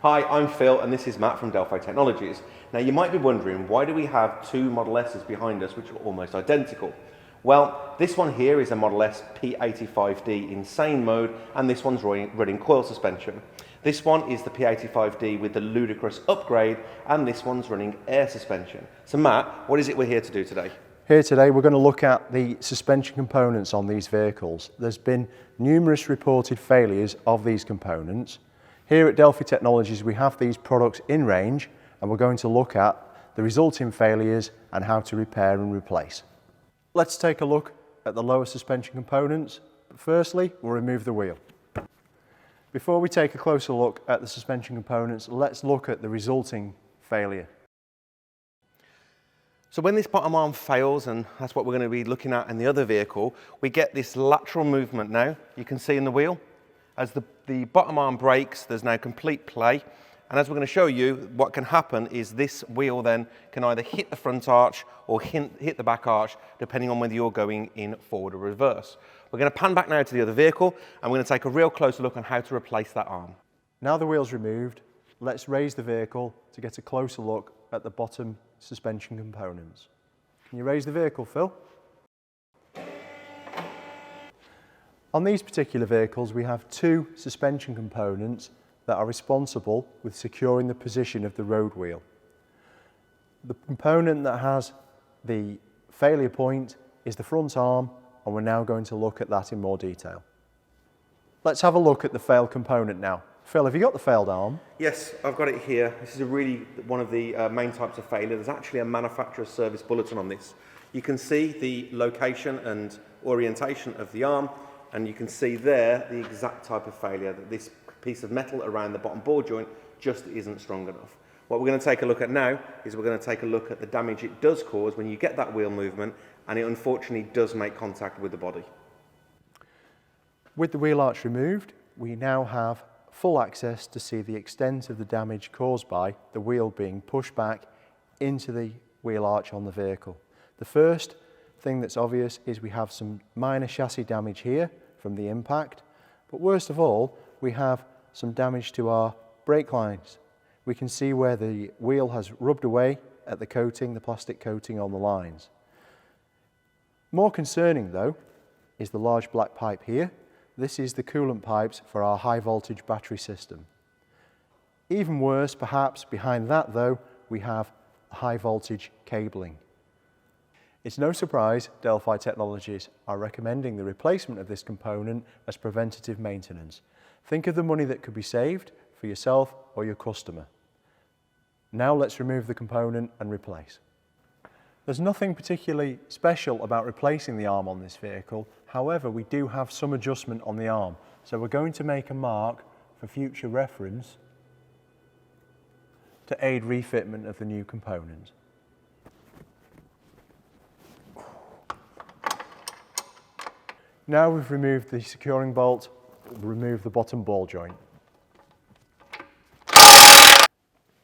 Hi, I'm Phil and this is Matt from Delphi Technologies. Now you might be wondering, why do we have two Model S's behind us which are almost identical? Well, this one here is a Model S P85D Insane mode and this one's running coil suspension. This one is the P85D with the ludicrous upgrade and this one's running air suspension. So Matt, what is it we're here to do today? Here today we're going to look at the suspension components on these vehicles. There's been numerous reported failures of these components. Here at Delphi Technologies we have these products in range and we're going to look at the resulting failures and how to repair and replace. Let's take a look at the lower suspension components, but firstly we'll remove the wheel. Before we take a closer look at the suspension components, let's look at the resulting failure. So when this bottom arm fails, and that's what we're going to be looking at in the other vehicle, we get this lateral movement now, you can see in the wheel. As the bottom arm breaks, there's now complete play. And as we're going to show you, what can happen is this wheel then can either hit the front arch or hit the back arch, depending on whether you're going in forward or reverse. We're going to pan back now to the other vehicle, and we're going to take a real closer look on how to replace that arm. Now the wheel's removed, let's raise the vehicle to get a closer look at the bottom suspension components. Can you raise the vehicle, Phil? On these particular vehicles we have two suspension components that are responsible with securing the position of the road wheel. The component that has the failure point is the front arm, and we're now going to look at that in more detail. Let's have a look at the failed component now. Phil, have you got the failed arm? Yes, I've got it here. This is one of the main types of failure. There's actually a manufacturer's service bulletin on this. You can see the location and orientation of the arm, and you can see there the exact type of failure, that this piece of metal around the bottom ball joint just isn't strong enough. What we're going to take a look at now is we're going to take a look at the damage it does cause when you get that wheel movement, and it unfortunately does make contact with the body. With the wheel arch removed, we now have full access to see the extent of the damage caused by the wheel being pushed back into the wheel arch on the vehicle. The first thing that's obvious is we have some minor chassis damage here from the impact, but worst of all, we have some damage to our brake lines. We can see where the wheel has rubbed away at the coating, the plastic coating on the lines. More concerning though is the large black pipe here. This is the coolant pipes for our high voltage battery system. Even worse perhaps behind that though, we have high voltage cabling. It's no surprise Delphi Technologies are recommending the replacement of this component as preventative maintenance. Think of the money that could be saved for yourself or your customer. Now let's remove the component and replace. There's nothing particularly special about replacing the arm on this vehicle. However, we do have some adjustment on the arm. So we're going to make a mark for future reference to aid refitment of the new component. Now we've removed the securing bolt, we'll remove the bottom ball joint.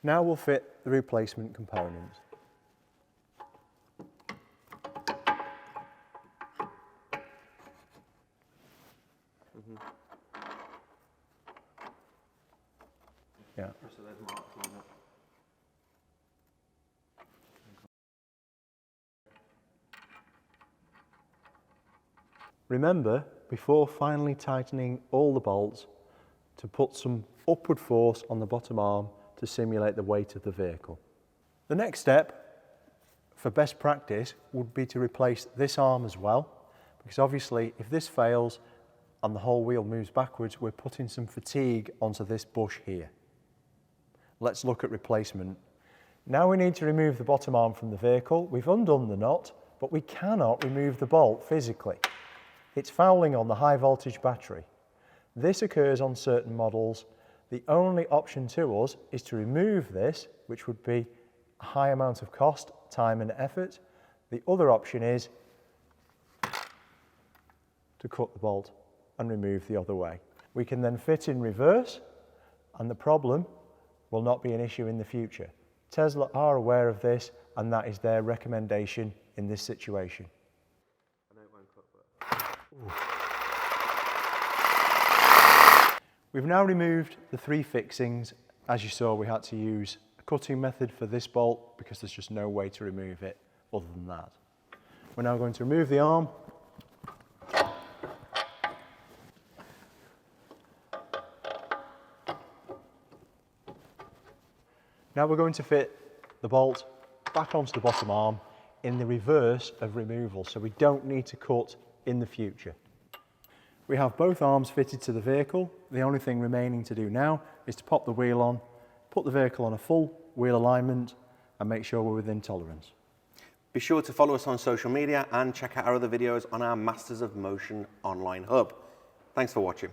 Now we'll fit the replacement component. Yeah. So there's marks on it. Remember, before finally tightening all the bolts, to put some upward force on the bottom arm to simulate the weight of the vehicle. The next step, for best practice, would be to replace this arm as well, because obviously if this fails and the whole wheel moves backwards, we're putting some fatigue onto this bush here. Let's look at replacement. Now we need to remove the bottom arm from the vehicle. We've undone the knot, but we cannot remove the bolt physically. It's fouling on the high voltage battery. This occurs on certain models. The only option to us is to remove this, which would be a high amount of cost, time and effort. The other option is to cut the bolt and remove the other way. We can then fit in reverse and the problem will not be an issue in the future. Tesla are aware of this and that is their recommendation in this situation. We've now removed the three fixings As you saw, we had to use a cutting method for this bolt because there's just no way to remove it other than that. We're now going to remove the arm. Now we're going to fit the bolt back onto the bottom arm in the reverse of removal, so we don't need to cut in the future. We have both arms fitted to the vehicle. The only thing remaining to do now is to pop the wheel on, put the vehicle on a full wheel alignment and make sure we're within tolerance. Be sure to follow us on social media and check out our other videos on our Masters of Motion online hub. Thanks for watching.